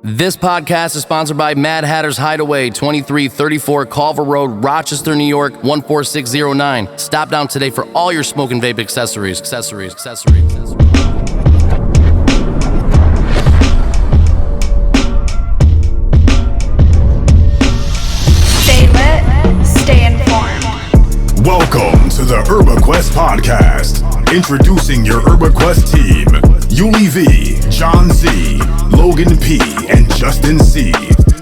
This podcast is sponsored by Mad Hatter's Hideaway, 2334 Culver Road, Rochester, New York, 14609. Stop down today for all your smoke and vape accessories. Stay lit, stay informed. Welcome to the Urbanquest Podcast. Introducing your Urbanquest team, Yuli V, John Z, Logan P, and Justin C.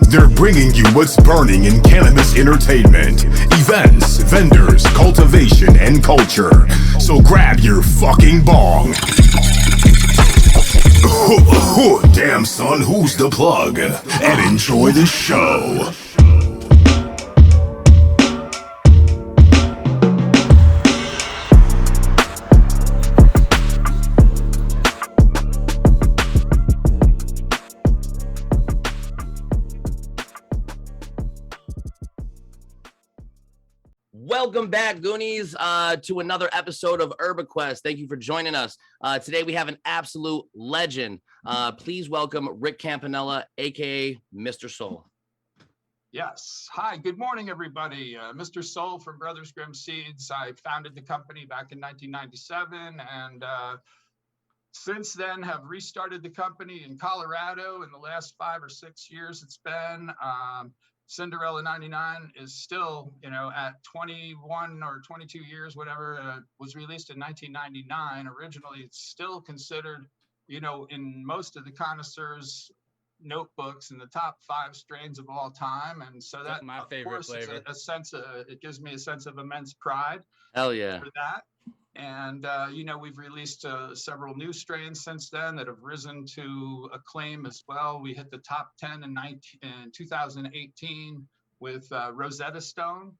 They're bringing you what's burning in cannabis entertainment, events, vendors, cultivation, and culture. So grab your fucking bong. Damn son, who's the plug? And enjoy the show. Welcome back, Goonies, to another episode of Urbanquest. Thank you for joining us. Today we have an absolute legend. Please welcome Rick Campanella, aka Mr. Soul. Yes. Hi, good morning, everybody. Mr. Soul from Brothers Grimm Seeds. I founded the company back in 1997 and since then have restarted the company in Colorado in the last 5 or 6 years it's been. Cinderella 99 is still, at 21 or 22 years, whatever, was released in 1999. Originally, it's still considered, in most of the connoisseurs' notebooks in the top 5 strains of all time. And so that's my favorite flavor. It gives me a sense of immense pride. Hell yeah. For that. And, we've released several new strains since then that have risen to acclaim as well. We hit the top 10 in 2018 with Rosetta Stone,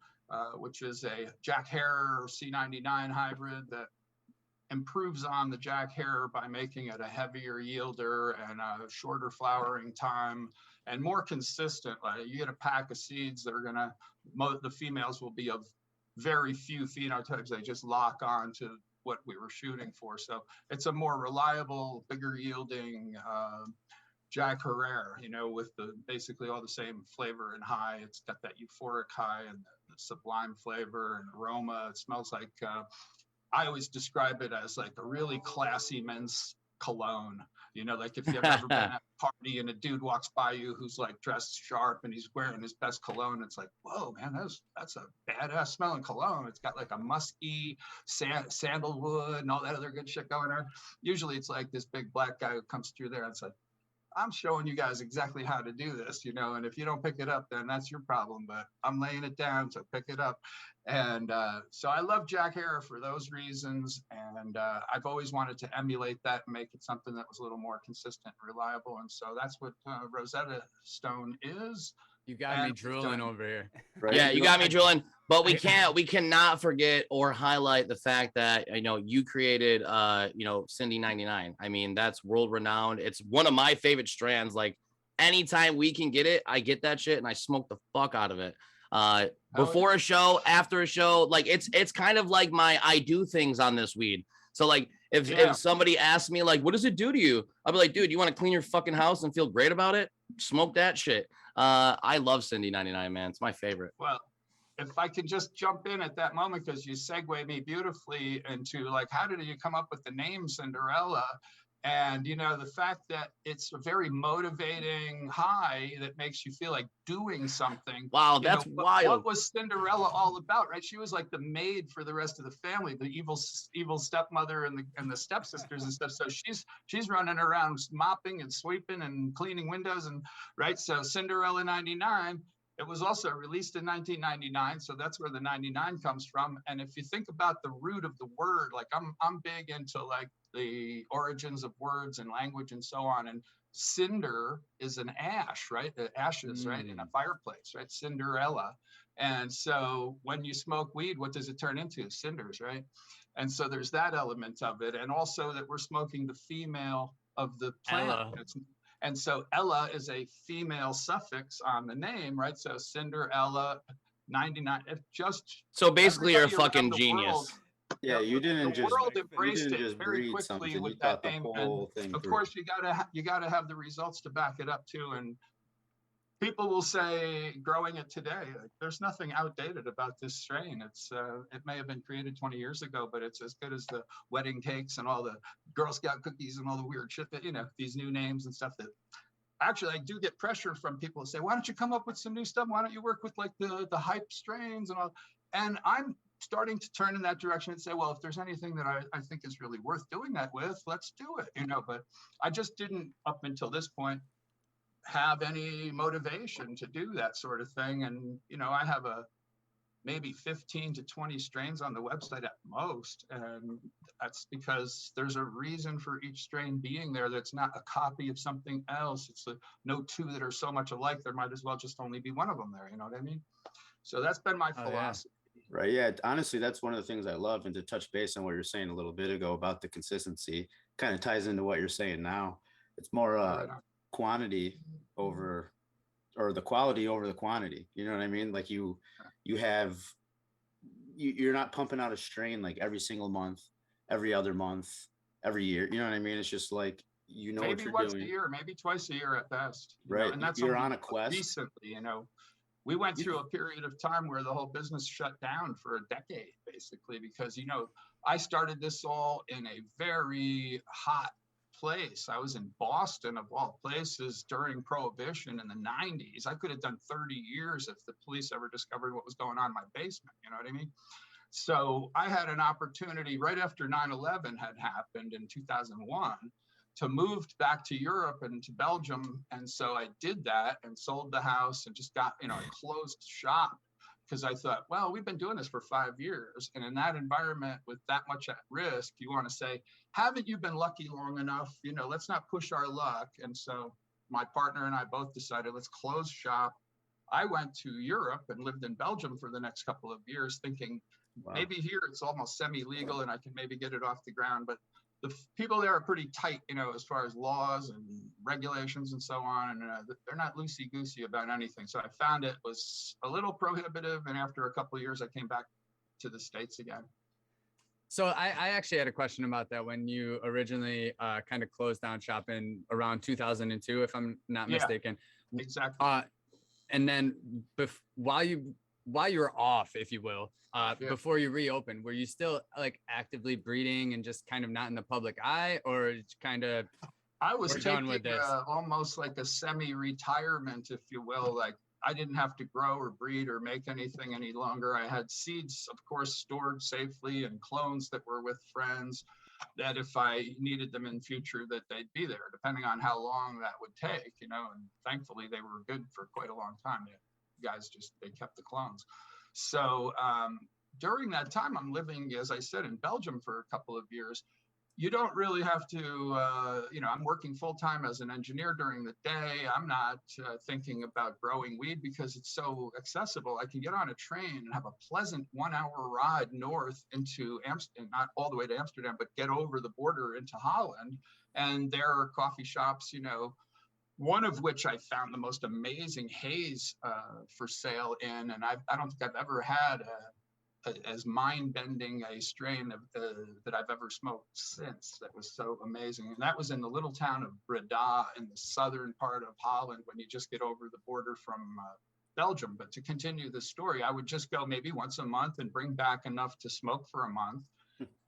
which is a Jack Herer C99 hybrid that improves on the Jack Herer by making it a heavier yielder and a shorter flowering time and more consistent. Like you get a pack of seeds that are the females will be of very few phenotypes. They just lock on to what we were shooting for. So it's a more reliable, bigger yielding Jack Herer, with basically all the same flavor and high. It's got that euphoric high and the sublime flavor and aroma. It smells like, I always describe it as like a really classy men's cologne. Like if you've ever been at a party and a dude walks by you who's like dressed sharp and he's wearing his best cologne, it's like, whoa, man, that's a badass smelling cologne. It's got like a musky sandalwood and all that other good shit going on. Usually it's like this big black guy who comes through there and it's like, I'm showing you guys exactly how to do this, and if you don't pick it up, then that's your problem, but I'm laying it down, so pick it up. And so I love Jack Herer for those reasons. And I've always wanted to emulate that and make it something that was a little more consistent and reliable. And so that's what Rosetta Stone is. You got me drooling over here. Right? Yeah, you got me drooling. But we cannot forget or highlight the fact that, you created, Cindy 99. I mean, that's world renowned. It's one of my favorite strands. Like anytime we can get it, I get that shit and I smoke the fuck out of it. Before a show, after a show, like it's kind of like my I do things on this weed. So like if somebody asks me like, what does it do to you? I'll be like, dude, you want to clean your fucking house and feel great about it? Smoke that shit. I love Cindy 99, man. It's my favorite. Well, if I can just jump in at that moment, because you segue me beautifully into like, how did you come up with the name Cinderella? And, the fact that it's a very motivating high that makes you feel like doing something. Wow, that's wild. What was Cinderella all about, right? She was like the maid for the rest of the family, the evil stepmother and the stepsisters and stuff. So she's running around mopping and sweeping and cleaning windows and right. So Cinderella 99. It was also released in 1999, so that's where the 99 comes from. And if you think about the root of the word, like I'm big into like the origins of words and language and so on. And cinder is an ash, right? The ashes, right, in a fireplace, right? Cinderella. And so when you smoke weed, what does it turn into? Cinders, right? And so there's that element of it. And also that we're smoking the female of the plant. And so Ella is a female suffix on the name, right? So Cinderella 99. So basically you're a fucking genius. Yeah, you didn't The just world embraced it just very breed quickly something. You with thought that the name. whole And thing of through. course, you gotta have the results to back it up too. And people will say, growing it today, like, there's nothing outdated about this strain. It may have been created 20 years ago, but it's as good as the wedding cakes and all the Girl Scout cookies and all the weird shit that, these new names and stuff that actually I do get pressure from people to say, why don't you come up with some new stuff? Why don't you work with like the hype strains and all? And I'm starting to turn in that direction and say, well, if there's anything that I think is really worth doing that with, let's do it, but I just didn't up until this point have any motivation to do that sort of thing. And, I have maybe 15 to 20 strains on the website at most. And that's because there's a reason for each strain being there. That's not a copy of something else. It's no two that are so much alike. There might as well just only be one of them there. You know what I mean? So that's been my philosophy. Right. Yeah. Honestly, that's one of the things I love. And to touch base on what you're saying a little bit ago about the consistency, kind of ties into what you're saying now. It's more quantity over, or the quality over the quantity. You know what I mean? Like you're not pumping out a strain like every single month, every other month, every year. You know what I mean? It's just like, maybe what you're once doing. a year, maybe twice a year at best. Right. And that's you're on a quest. Recently, we went through a period of time where the whole business shut down for a decade, basically, because, I started this all in a very hot place. I was in Boston, of all places, during Prohibition in the 90s. I could have done 30 years if the police ever discovered what was going on in my basement. You know what I mean? So I had an opportunity right after 9/11 had happened in 2001 to move back to Europe and to Belgium. And so I did that and sold the house and just got, a closed shop, because I thought, well, we've been doing this for 5 years. And in that environment with that much at risk, you want to say, haven't you been lucky long enough? Let's not push our luck. And so my partner and I both decided, let's close shop. I went to Europe and lived in Belgium for the next couple of years thinking, maybe here it's almost semi-legal and I can maybe get it off the ground. But the people there are pretty tight, as far as laws and regulations and so on. And they're not loosey-goosey about anything. So I found it was a little prohibitive. And after a couple of years, I came back to the States again. So I actually had a question about that when you originally kind of closed down shop in around 2002, if I'm not mistaken. Exactly. And then while you were off, if you will, before you reopened, were you still like actively breeding and just kind of not in the public eye, or kind of? I was taking almost like a semi-retirement, if you will. Like I didn't have to grow or breed or make anything any longer. I had seeds, of course, stored safely and clones that were with friends that if I needed them in future, that they'd be there, depending on how long that would take, and thankfully they were good for quite a long time. Guys they kept the clones. So during that time, I'm living, as I said, in Belgium for a couple of years. You don't really have to, I'm working full time as an engineer during the day. I'm not thinking about growing weed because it's so accessible. I can get on a train and have a pleasant 1 hour ride north into Amsterdam, not all the way to Amsterdam, but get over the border into Holland. And there are coffee shops, one of which I found the most amazing haze for sale in. And I don't think I've ever had as mind-bending a strain that I've ever smoked since. That was so amazing. And that was in the little town of Breda in the southern part of Holland when you just get over the border from Belgium. But to continue the story, I would just go maybe once a month and bring back enough to smoke for a month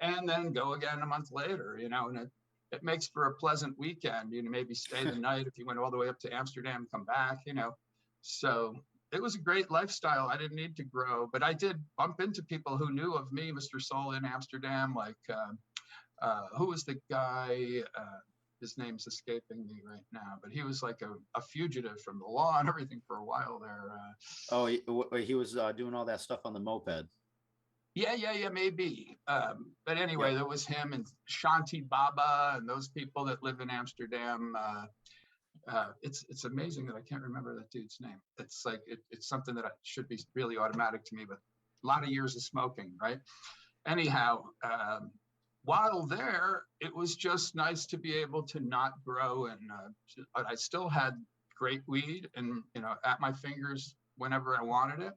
and then go again a month later, and it makes for a pleasant weekend. Maybe stay the night if you went all the way up to Amsterdam, come back, So it was a great lifestyle. I didn't need to grow, but I did bump into people who knew of me, Mr. Soul, in Amsterdam. Like, who was the guy? His name's escaping me right now, but he was like a fugitive from the law and everything for a while there. He was doing all that stuff on the moped. Yeah, maybe. But anyway, there was him and Shanti Baba and those people that live in Amsterdam. It's amazing that I can't remember that dude's name. It's like it's something that should be really automatic to me, but a lot of years of smoking, right? Anyhow, while there, it was just nice to be able to not grow, and I still had great weed and at my fingers whenever I wanted it.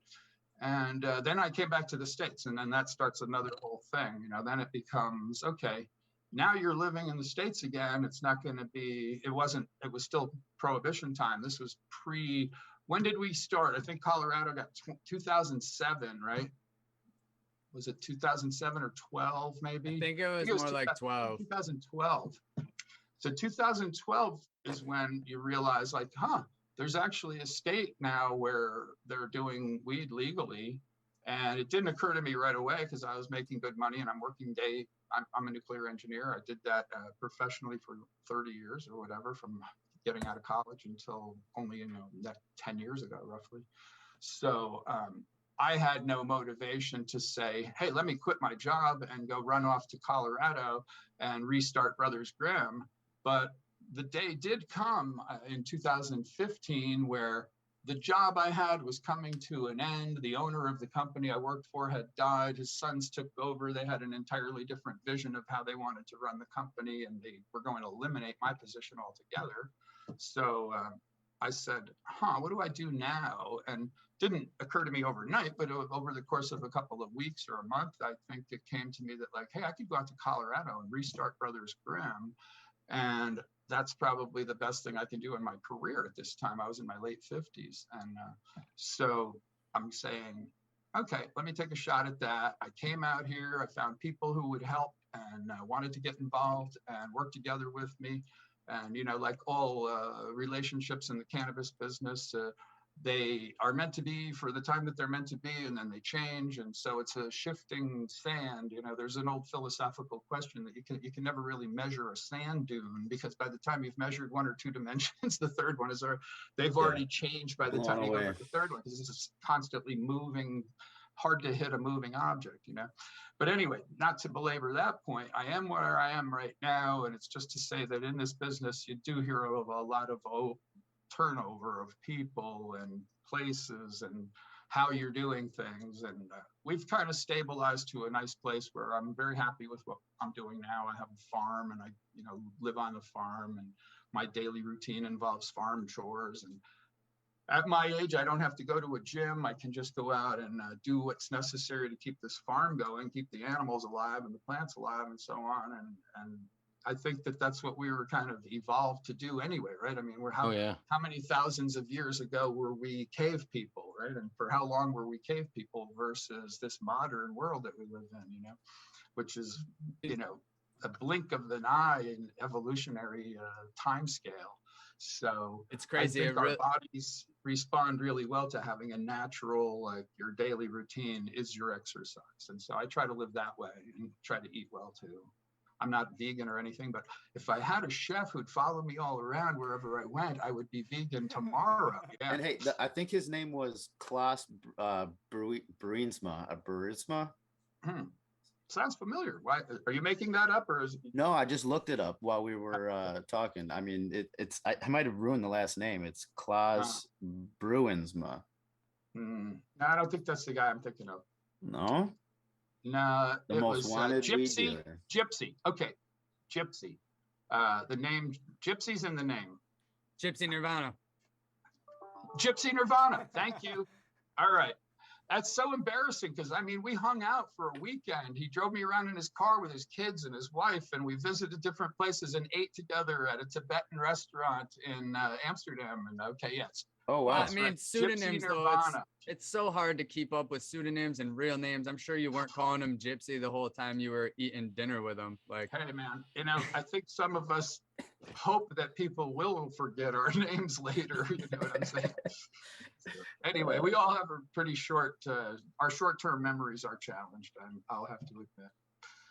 And then I came back to the States, and then that starts another whole thing. Then it becomes, okay, now you're living in the States again. It's not going to be, it was still Prohibition time. This was when did we start? I think Colorado got 2007, right? Was it 2007 or 12 maybe? I think it was more like 12. 2012. So 2012 is when you realize, like, there's actually a state now where they're doing weed legally. And it didn't occur to me right away because I was making good money and I'm working day. I'm a nuclear engineer. I did that professionally for 30 years or whatever, from getting out of college until only, that 10 years ago, roughly. So I had no motivation to say, hey, let me quit my job and go run off to Colorado and restart Brothers Grimm. But the day did come in 2015 where the job I had was coming to an end. The owner of the company I worked for had died. His sons took over. They had an entirely different vision of how they wanted to run the company, and they were going to eliminate my position altogether. So I said, what do I do now? And didn't occur to me overnight, but over the course of a couple of weeks or a month, I think it came to me that, like, hey, I could go out to Colorado and restart Brothers Grimm. And that's probably the best thing I can do in my career at this time. I was in my late 50s. And so I'm saying, okay, let me take a shot at that. I came out here, I found people who would help and wanted to get involved and work together with me. And, like all relationships in the cannabis business, they are meant to be for the time that they're meant to be, and then they change. And so it's a shifting sand. There's an old philosophical question that you can never really measure a sand dune, because by the time you've measured one or two dimensions, the third one they've already changed by the time you go to the third one, because this is constantly moving, hard to hit a moving object, But anyway, not to belabor that point, I am where I am right now. And it's just to say that in this business, you do hear of a lot of turnover of people and places and how you're doing things. And we've kind of stabilized to a nice place where I'm very happy with what I'm doing now. I have a farm and I, live on the farm, and my daily routine involves farm chores. And at my age, I don't have to go to a gym. I can just go out and do what's necessary to keep this farm going, keep the animals alive and the plants alive and so on. And I think that that's what we were kind of evolved to do anyway, right? I mean, how many thousands of years ago were we cave people, right? And for how long were we cave people versus this modern world that we live in, which is, a blink of an eye in evolutionary time scale. So it's crazy. I think our bodies respond really well to having a natural, like, your daily routine is your exercise. And so I try to live that way and try to eat well too. I'm not vegan or anything, but if I had a chef who'd follow me all around wherever I went, I would be vegan tomorrow. Yeah. And hey, I think his name was Klaus Bruinsma. Sounds familiar. Why are you making that up, or is it... No, I just looked it up while we were talking. I mean, I might have ruined the last name. It's Klaus Bruinsma. No, I don't think that's the guy I'm thinking of. No. No, the it most was wanted Gypsy. Okay, Gypsy. The name Gypsy's in the name. Gypsy Nirvana. Gypsy Nirvana. Thank you. All right. That's so embarrassing because, I mean, we hung out for a weekend. He drove me around in his car with his kids and his wife, and we visited different places and ate together at a Tibetan restaurant in Amsterdam. And okay, yes. Oh, wow. I mean, pseudonyms, though, it's so hard to keep up with pseudonyms and real names. I'm sure you weren't calling him Gypsy the whole time you were eating dinner with him. Like, hey, man, I think some of us hope that people will forget our names later. You know what I'm saying? Anyway, we all have a pretty our short-term memories are challenged, and I'll have to admit.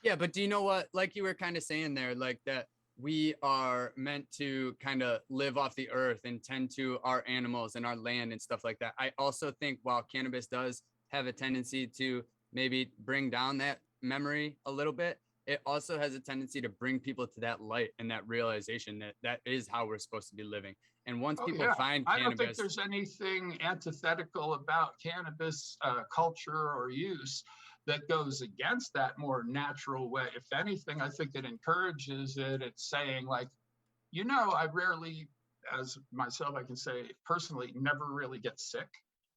Yeah, but do you know what? Like you were kind of saying there, like that we are meant to kind of live off the earth and tend to our animals and our land and stuff like that. I also think while cannabis does have a tendency to maybe bring down that memory a little bit, it also has a tendency to bring people to that light and that realization that that is how we're supposed to be living. And once people find cannabis, I don't think there's anything antithetical about cannabis culture or use that goes against that more natural way. If anything, I think it encourages it. It's saying, like, I rarely, as myself, I can say personally, never really get sick.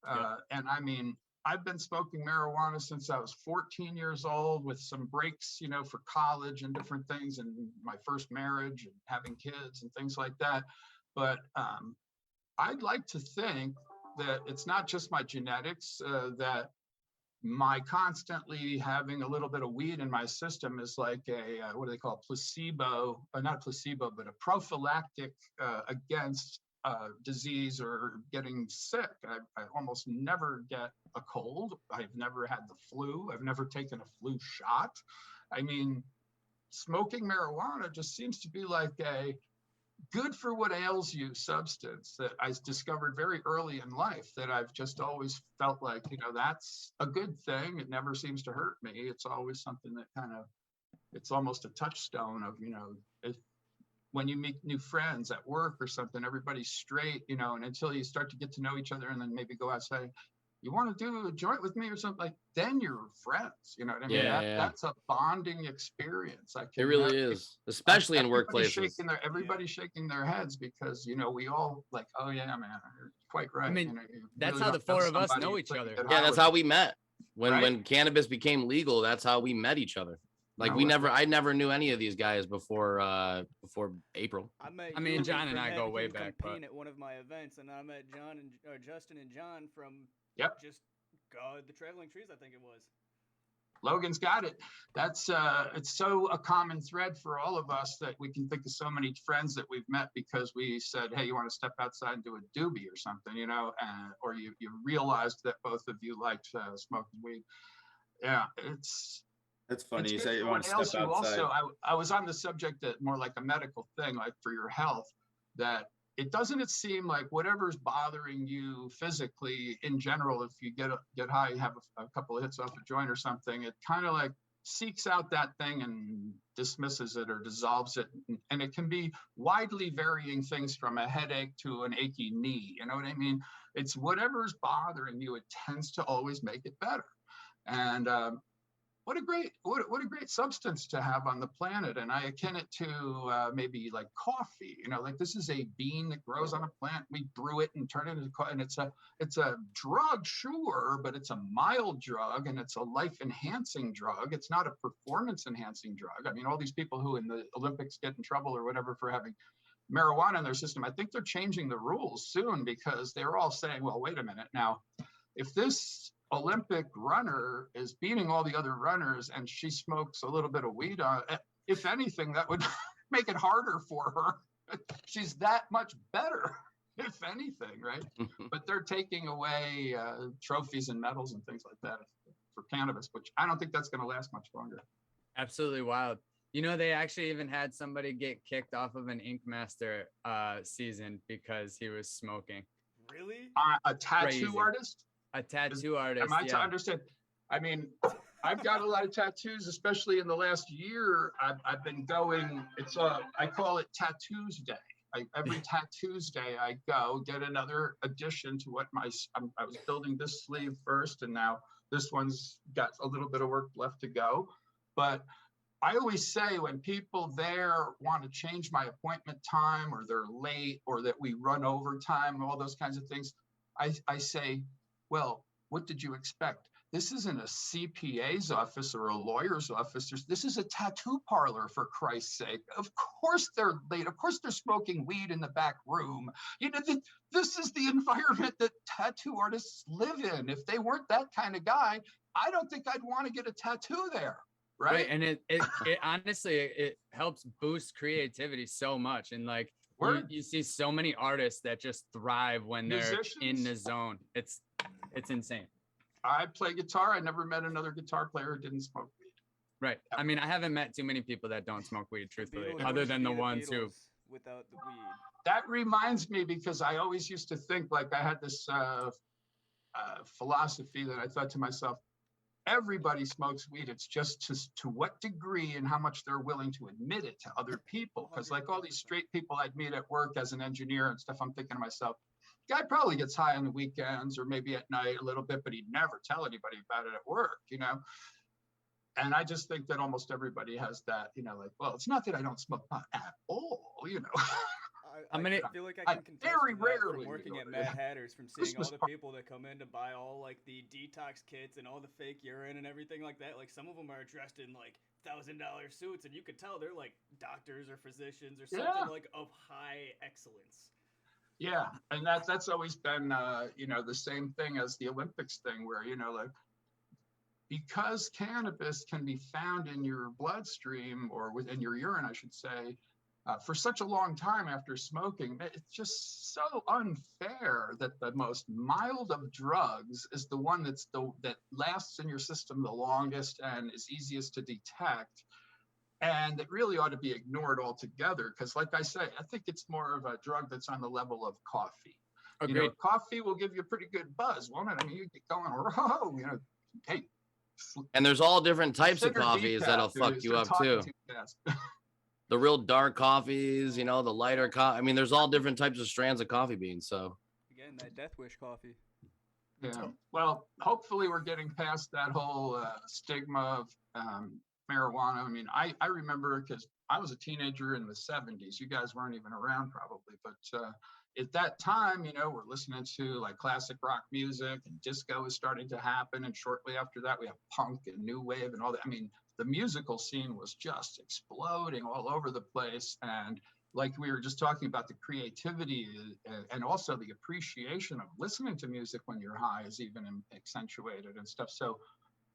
And I mean, I've been smoking marijuana since I was 14 years old, with some breaks, for college and different things, and my first marriage and having kids and things like that. But I'd like to think that it's not just my genetics, that my constantly having a little bit of weed in my system is like a, what do they call it? Placebo, not placebo, but a prophylactic against disease or getting sick. I almost never get a cold. I've never had the flu. I've never taken a flu shot. I mean, smoking marijuana just seems to be like a good for what ails you substance that I discovered very early in life, that I've just always felt like, that's a good thing. It never seems to hurt me. It's always something that kind of, it's almost a touchstone of, if, when you meet new friends at work or something, everybody's straight, and until you start to get to know each other and then maybe go outside, you want to do a joint with me or something, like, then you're friends. You know what I mean? That's a bonding experience. It really is, especially in workplaces. Everybody's shaking their heads because, we all like, oh yeah, man, you're quite right. I mean, that's really how the four of us know each other. Yeah, that's how we met. When cannabis became legal, that's how we met each other. Like I never knew any of these guys before April. I mean, John and I go way back. At one of my events, and I met Justin and John from just the Traveling Trees, I think it was. Logan's got it. That's it's so a common thread for all of us that we can think of so many friends that we've met because we said, hey, you want to step outside and do a doobie or something, or you realized that both of you liked smoking weed. Yeah, That's funny. You say you want to step outside. Also, I was on the subject that more like a medical thing, like for your health, that it seem like whatever's bothering you physically in general, if you get high, you have a couple of hits off a joint or something, it kind of like seeks out that thing and dismisses it or dissolves it. And it can be widely varying things from a headache to an achy knee. You know what I mean? It's whatever's bothering you, it tends to always make it better. And what a great substance to have on the planet. And I akin it to maybe like coffee, like this is a bean that grows on a plant. We brew it and turn it into coffee, and it's a drug, sure, but it's a mild drug and it's a life enhancing drug. It's not a performance enhancing drug. I mean, all these people who in the Olympics get in trouble or whatever for having marijuana in their system, I think they're changing the rules soon because they're all saying, well, wait a minute now, if this Olympic runner is beating all the other runners and she smokes a little bit of weed on, if anything, that would make it harder for her. She's that much better, if anything, right? But they're taking away trophies and medals and things like that for cannabis, which I don't think that's going to last much longer. Absolutely wild. They actually even had somebody get kicked off of an Ink Master season because he was smoking. Really? A tattoo artist? A tattoo artist. Am I to understand? I mean, I've got a lot of tattoos, especially in the last year. I've been going. I call it Tattoos Day. Every Tattoos Day, I go get another addition to what I was building this sleeve first, and now this one's got a little bit of work left to go. But I always say when people there want to change my appointment time, or they're late, or that we run overtime, all those kinds of things, I say, well, what did you expect? This isn't a CPA's office or a lawyer's office. This is a tattoo parlor, for Christ's sake. Of course they're late. Of course they're smoking weed in the back room. This is the environment that tattoo artists live in. If they weren't that kind of guy, I don't think I'd want to get a tattoo there. Right. And it honestly, it helps boost creativity so much. And like, you see so many artists that just thrive when they're in the zone. It's insane. I play guitar. I never met another guitar player who didn't smoke weed. Right. I mean, I haven't met too many people that don't smoke weed, truthfully, other than the ones who. Without the weed. That reminds me, because I always used to think, like, I had this philosophy that I thought to myself, everybody smokes weed. It's just to what degree and how much they're willing to admit it to other people. Because like all these straight people I'd meet at work as an engineer and stuff, I'm thinking to myself, guy probably gets high on the weekends or maybe at night a little bit, but he'd never tell anybody about it at work, And I just think that almost everybody has that, like, well, it's not that I don't smoke pot at all, I feel like I can contest very to that rarely from working at go Mad to Hatters, from seeing all the people that come in to buy all like the detox kits and all the fake urine and everything like that. Like some of them are dressed in like $1,000 suits, and you could tell they're like doctors or physicians or something like of high excellence. Yeah, and that's always been the same thing as the Olympics thing, where like, because cannabis can be found in your bloodstream or within your urine, I should say, for such a long time after smoking, it's just so unfair that the most mild of drugs is the one that lasts in your system the longest and is easiest to detect. And it really ought to be ignored altogether, because like I say, I think it's more of a drug that's on the level of coffee. Agreed. Coffee will give you a pretty good buzz, won't it? I mean, you get going, whoa, hey. And there's all different types of coffees that'll fuck you up too. The real dark coffees, the lighter coffee. I mean, there's all different types of strands of coffee beans. So again, that Death Wish coffee. Yeah. Well, hopefully we're getting past that whole stigma of marijuana. I mean, I remember, because I was a teenager in the 70s. You guys weren't even around probably, but at that time, we're listening to like classic rock music, and disco is starting to happen. And shortly after that, we have punk and new wave and all that. I mean, the musical scene was just exploding all over the place. And like we were just talking about, the creativity and also the appreciation of listening to music when you're high is even accentuated and stuff. So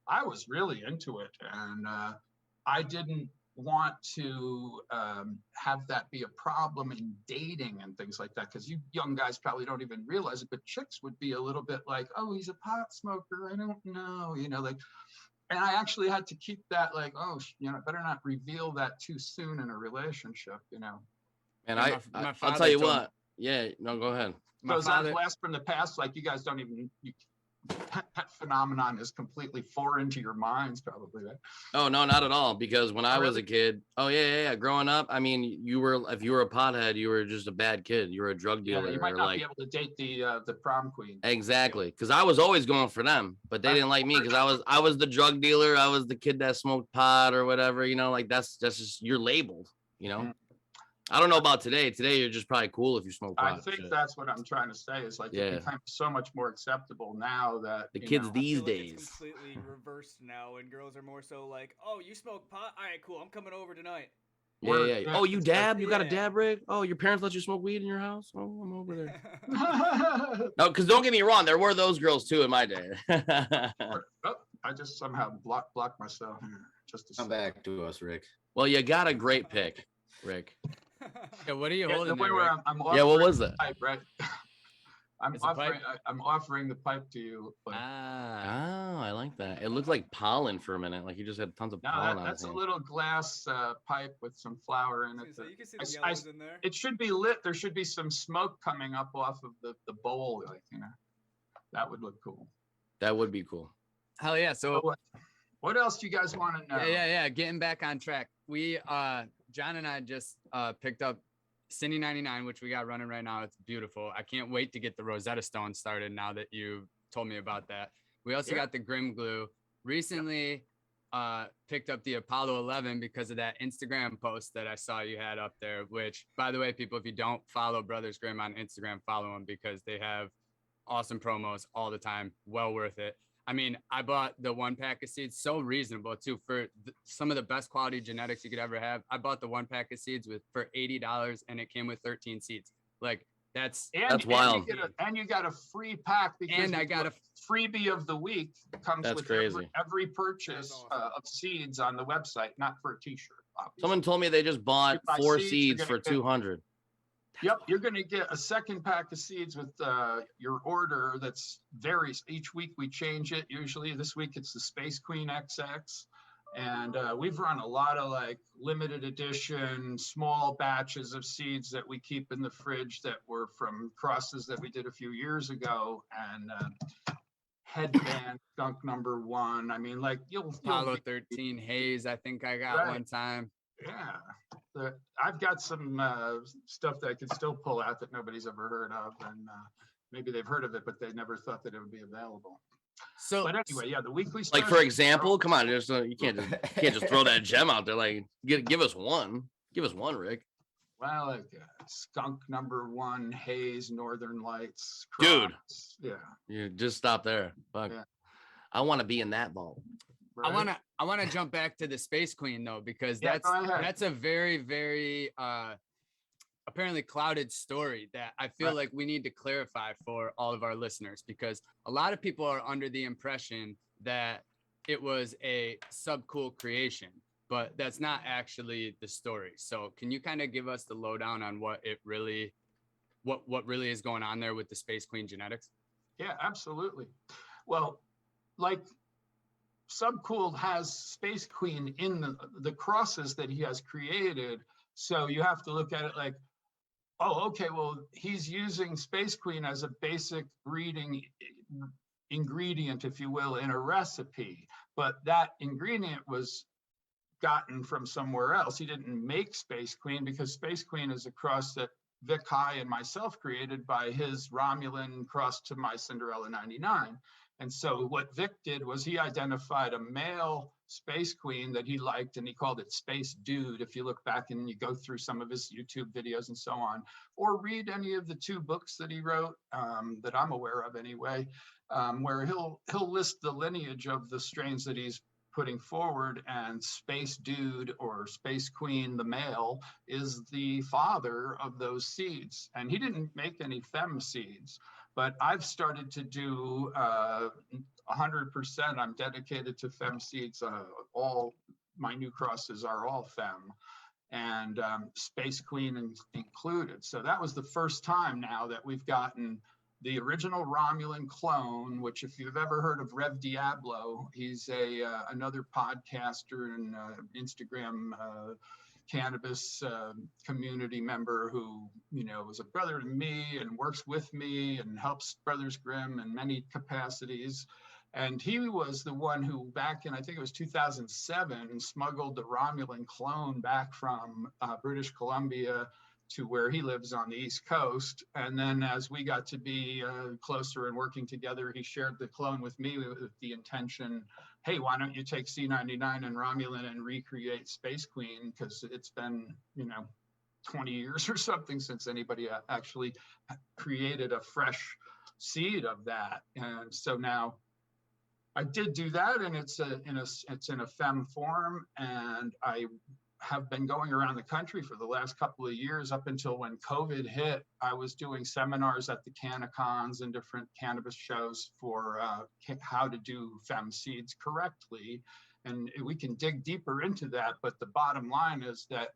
I was really into it, and I didn't want to have that be a problem in dating and things like that, because you young guys probably don't even realize it, but chicks would be a little bit like, oh, he's a pot smoker, I don't know, like. And I actually had to keep that like, oh, better not reveal that too soon in a relationship, And I'll tell you what. Yeah, no, go ahead. So is that a blast from the past? Like, you guys don't even, that phenomenon is completely foreign to your minds, probably, right? Oh, no, not at all. Because when I was a kid, growing up, I mean, if you were a pothead, you were just a bad kid. You were a drug dealer. Yeah, you might not be able to date the prom queen. Exactly, because I was always going for them, but they didn't like me because I was the drug dealer. I was the kid that smoked pot or whatever. Like that's just, you're labeled. I don't know about today. Today, you're just probably cool if you smoke pot. I think that's what I'm trying to say, is like, it becomes so much more acceptable now that the kids these like days. It's completely reversed now, and girls are more so like, oh, you smoke pot? All right, cool. I'm coming over tonight. Yeah. Oh, you dab? You got a dab rig? Oh, your parents let you smoke weed in your house? Oh, I'm over there. No, because don't get me wrong. There were those girls too in my day. I just somehow blocked myself here just to come back to us, Rick. Well, you got a great pick, Rick. Yeah, what are you holding there, what was that? Pipe, right? I'm offering the pipe to you. But... I like that. It looked like pollen for a minute. Like you just had tons of pollen on it. That's a little glass pipe with some flower in it. So you can see the yellows in there. It should be lit. There should be some smoke coming up off of the bowl. Like, that would look cool. That would be cool. Hell yeah. So what else do you guys want to know? Yeah. Getting back on track. We, John and I just picked up Cindy 99, which we got running right now. It's beautiful. I can't wait to get the Rosetta Stone started now that you told me about that. We also got the Grimm glue. Recently picked up the Apollo 11 because of that Instagram post that I saw you had up there, which, by the way, people, if you don't follow Brothers Grimm on Instagram, follow them because they have awesome promos all the time. Well worth it. I mean, I bought the 1 pack of seeds, so reasonable too, for some of the best quality genetics you could ever have. I bought the 1 pack of seeds for $80, and it came with 13 seeds. Like that's wild. And you got a free pack, because I got a freebie of the week comes with every purchase of seeds on the website, not for a t-shirt. Obviously. Someone told me they just bought 4 seeds for $200. Yep, you're going to get a second pack of seeds with your order. That's varies each week. We change it. Usually this week it's the Space Queen XX, and we've run a lot of like limited edition small batches of seeds that we keep in the fridge that were from crosses that we did a few years ago. And headband skunk number 1. I mean, like you'll Apollo 13 Haze. I think I got one time. Yeah, I've got some stuff that I could still pull out that nobody's ever heard of, and maybe they've heard of it, but they never thought that it would be available. So, but anyway, the weekly. Like for example, come on, just you can't just throw that gem out there. Like, give us one, Rick. Well, like skunk #1, haze, northern lights. Dude. Crocs. Yeah. You just stop there. Fuck. Yeah. I want to be in that vault. Right? I wanna jump back to the Space Queen though, because Yeah, go ahead. that's a very, very apparently clouded story that I feel like we need to clarify for all of our listeners, because a lot of people are under the impression that it was a subcool creation, but that's not actually the story. So can you kind of give us the lowdown on what really is going on there with the Space Queen genetics? Yeah, absolutely. Well, like Subcooled has Space Queen in the crosses that he has created. So you have to look at it like, oh, okay, well, he's using Space Queen as a basic breeding ingredient, if you will, in a recipe. But that ingredient was gotten from somewhere else. He didn't make Space Queen, because Space Queen is a cross that Vic High and myself created by his Romulan cross to my Cinderella 99. And so what Vic did was he identified a male Space Queen that he liked, and he called it Space Dude. If you look back and you go through some of his YouTube videos and so on, or read any of the 2 books that he wrote, that I'm aware of anyway, where he'll list the lineage of the strains that he's putting forward, and Space Dude or Space Queen, the male, is the father of those seeds. And he didn't make any fem seeds, but I've started to do 100%. I'm dedicated to fem seeds. All my new crosses are all fem, and Space Queen included. So that was the first time now that we've gotten the original Romulan clone, which, if you've ever heard of Rev Diablo, he's another podcaster and Instagram cannabis community member who, is a brother to me and works with me and helps Brothers Grimm in many capacities. And he was the one who, back in, I think it was 2007, smuggled the Romulan clone back from British Columbia to where he lives on the East Coast. And then as we got to be closer and working together, he shared the clone with me with the intention, hey, why don't you take C99 and Romulan and recreate Space Queen? Because it's been, 20 years or something since anybody actually created a fresh seed of that. And so now I did do that, and it's in a fem form, and I have been going around the country for the last couple of years. Up until when COVID hit, I was doing seminars at the Canacons and different cannabis shows for how to do fem seeds correctly. And we can dig deeper into that, but the bottom line is that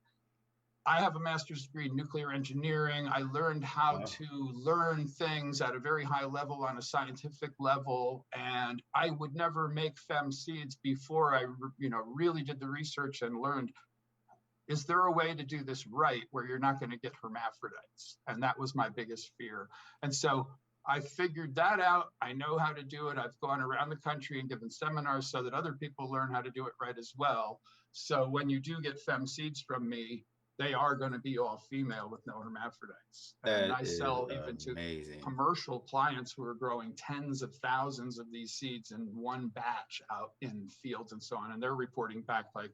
I have a master's degree in nuclear engineering. I learned how to learn things at a very high level on a scientific level. And I would never make fem seeds before I, really did the research and learned, is there a way to do this right where you're not going to get hermaphrodites? And that was my biggest fear. And so I figured that out. I know how to do it. I've gone around the country and given seminars so that other people learn how to do it right as well. So when you do get fem seeds from me, they are going to be all female with no hermaphrodites. And I sell even to commercial clients who are growing tens of thousands of these seeds in one batch out in fields and so on. And they're reporting back like,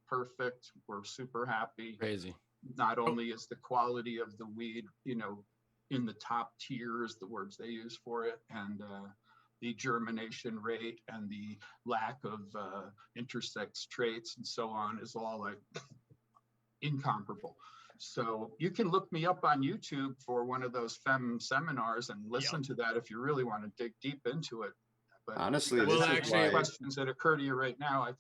perfect, we're super happy. Crazy. Not only is the quality of the weed, in the top tiers, the words they use for it, and the germination rate and the lack of intersex traits and so on is all like incomparable. So you can look me up on YouTube for one of those fem seminars and listen to that if you really want to dig deep into it. But honestly, this is why questions that occur to you right now, I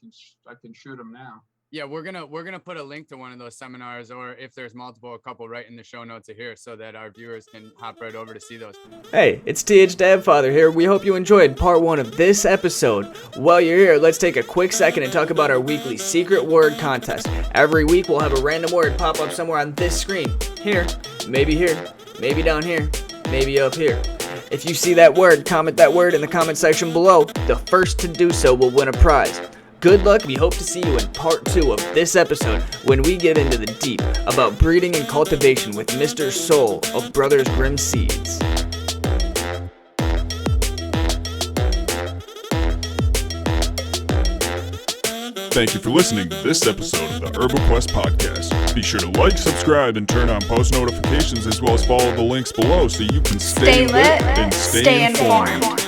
can shoot them now. Yeah, we're gonna put a link to one of those seminars, or if there's multiple, a couple right in the show notes here, so that our viewers can hop right over to see those. Hey, it's TH Dabfather here. We hope you enjoyed part 1 of this episode. While you're here, let's take a quick second and talk about our weekly secret word contest. Every week we'll have a random word pop up somewhere on this screen. Here, maybe down here, maybe up here. If you see that word, comment that word in the comment section below. The first to do so will win a prize. Good luck. We hope to see you in part 2 of this episode when we get into the deep about breeding and cultivation with Mr. Soul of Brothers Grimm Seeds. thank you for listening to this episode of the Urbanquest Podcast. Be sure to like, subscribe, and turn on post notifications, as well as follow the links below so you can stay lit and stay informed.